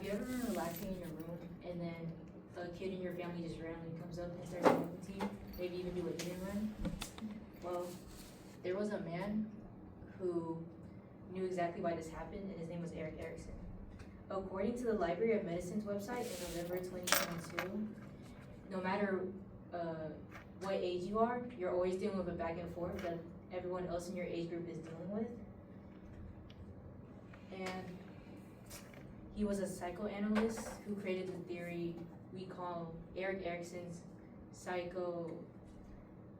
you ever been relaxing in your room and then a kid in your family just randomly comes up and starts talking to you? Maybe even do a hit and run? Well, there was a man who knew exactly why this happened, and his name was Eric Erickson. According to the Library of Medicine's website in November 2022, no matter what age you are, you're always dealing with a back and forth that everyone else in your age group is dealing with. And he was a psychoanalyst who created the theory we call Eric Erickson's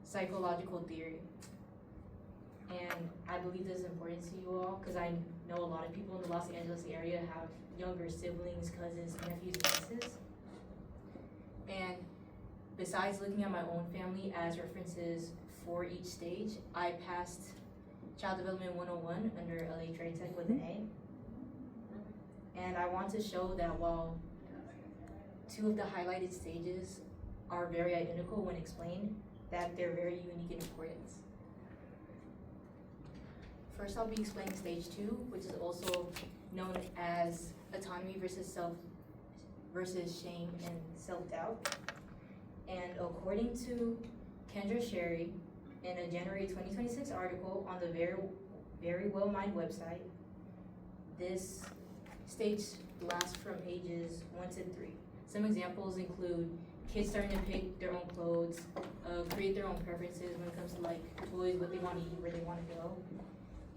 psychological theory. And I believe this is important to you all because I know a lot of people in the Los Angeles area have younger siblings, cousins, nephews, nieces. And besides looking at my own family as references for each stage, I passed Child Development 101 under LA Trade Tech with an A. And I want to show that while two of the highlighted stages are very identical when explained, that they're very unique in importance. First, I'll be explaining stage 2, which is also known as autonomy versus shame and self-doubt. And according to Kendra Sherry, in a January 2026 article on the Very Well Mind website, this stage lasts from ages 1 to 3. Some examples include kids starting to pick their own clothes, create their own preferences when it comes to like toys, what they want to eat, where they want to go.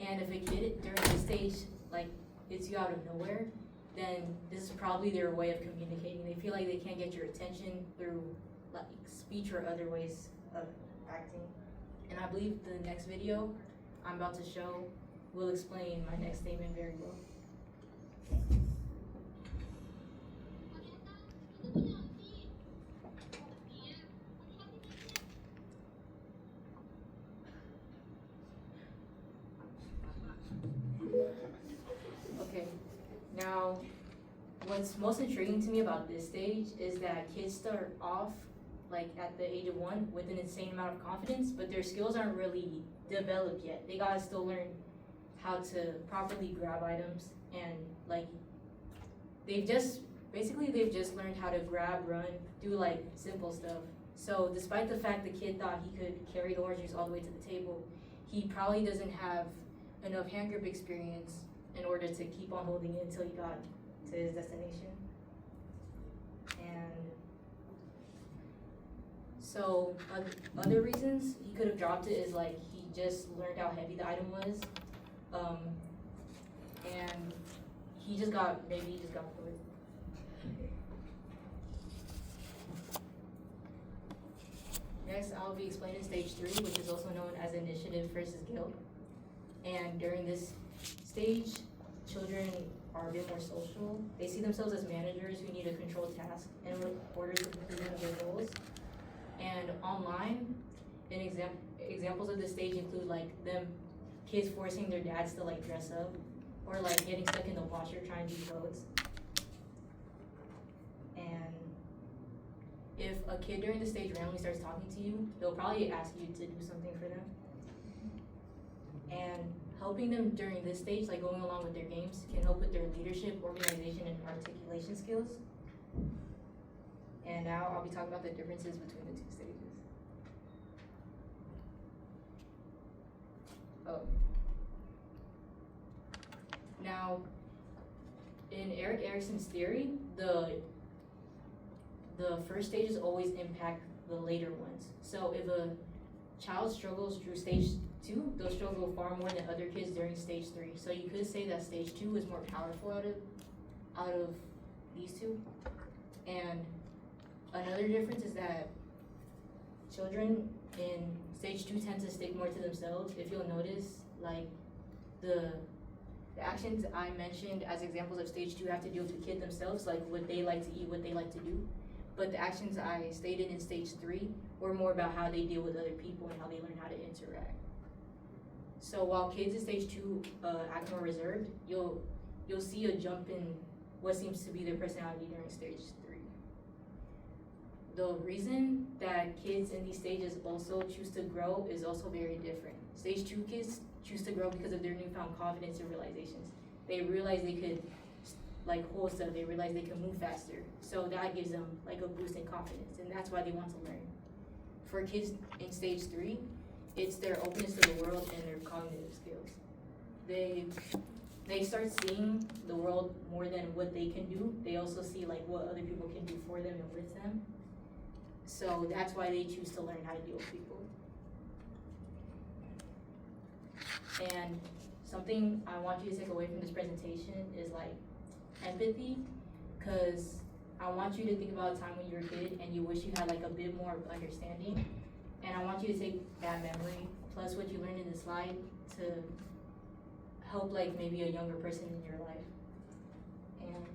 And if a kid during this stage like hits you out of nowhere, then this is probably their way of communicating. They feel like they can't get your attention through like speech or other ways of acting. And I believe the next video I'm about to show will explain my next statement very well. Okay, now what's most intriguing to me about this stage is that kids start off like at the age of 1 with an insane amount of confidence, but their skills aren't really developed yet. They gotta still learn how to properly grab items, and like they've just learned how to grab, run, do like simple stuff. So despite the fact the kid thought he could carry the orange juice all the way to the table, he probably doesn't have enough hand grip experience in order to keep on holding it until he got to his destination. And so other reasons he could have dropped it is like he just learned how heavy the item was, and he just got bored. Next, I'll be explaining stage 3, which is also known as initiative versus guilt. And during this stage, children are a bit more social. They see themselves as managers who need to control tasks in order to complete their goals. And online, examples of this stage include like kids forcing their dads to like dress up, or like getting stuck in the washer trying to do clothes. And if a kid during the stage randomly starts talking to you, they'll probably ask you to do something for them. And helping them during this stage, like going along with their games, can help with their leadership, organization, and articulation skills. And now I'll be talking about the differences between the 2 stages. Now, in Eric Erickson's theory, the first stages always impact the later ones. So if a child struggles through stage 2, they'll struggle far more than other kids during stage 3. So you could say that stage 2 is more powerful out of these 2. And another difference is that children in stage 2 tend to stick more to themselves. If you'll notice, like the actions I mentioned as examples of stage 2 have to do with the kid themselves, like what they like to eat, what they like to do. But the actions I stated in stage 3 were more about how they deal with other people and how they learn how to interact. So while kids in stage 2 act more reserved, you'll see a jump in what seems to be their personality during stage 3. The reason that kids in these stages also choose to grow is also very different. Stage 2 kids choose to grow because of their newfound confidence and realizations. They realize they could like wholesale, they realize they can move faster. So that gives them like a boost in confidence, and that's why they want to learn. For kids in stage 3, it's their openness to the world and their cognitive skills. They start seeing the world more than what they can do. They also see like what other people can do for them and with them. So that's why they choose to learn how to deal with people. And something I want you to take away from this presentation is like empathy, because I want you to think about a time when you were a kid and you wish you had like a bit more understanding. And I want you to take that memory plus what you learned in the slide to help like maybe a younger person in your life. And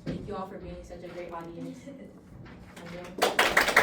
thank you all for being such a great audience. I'm done.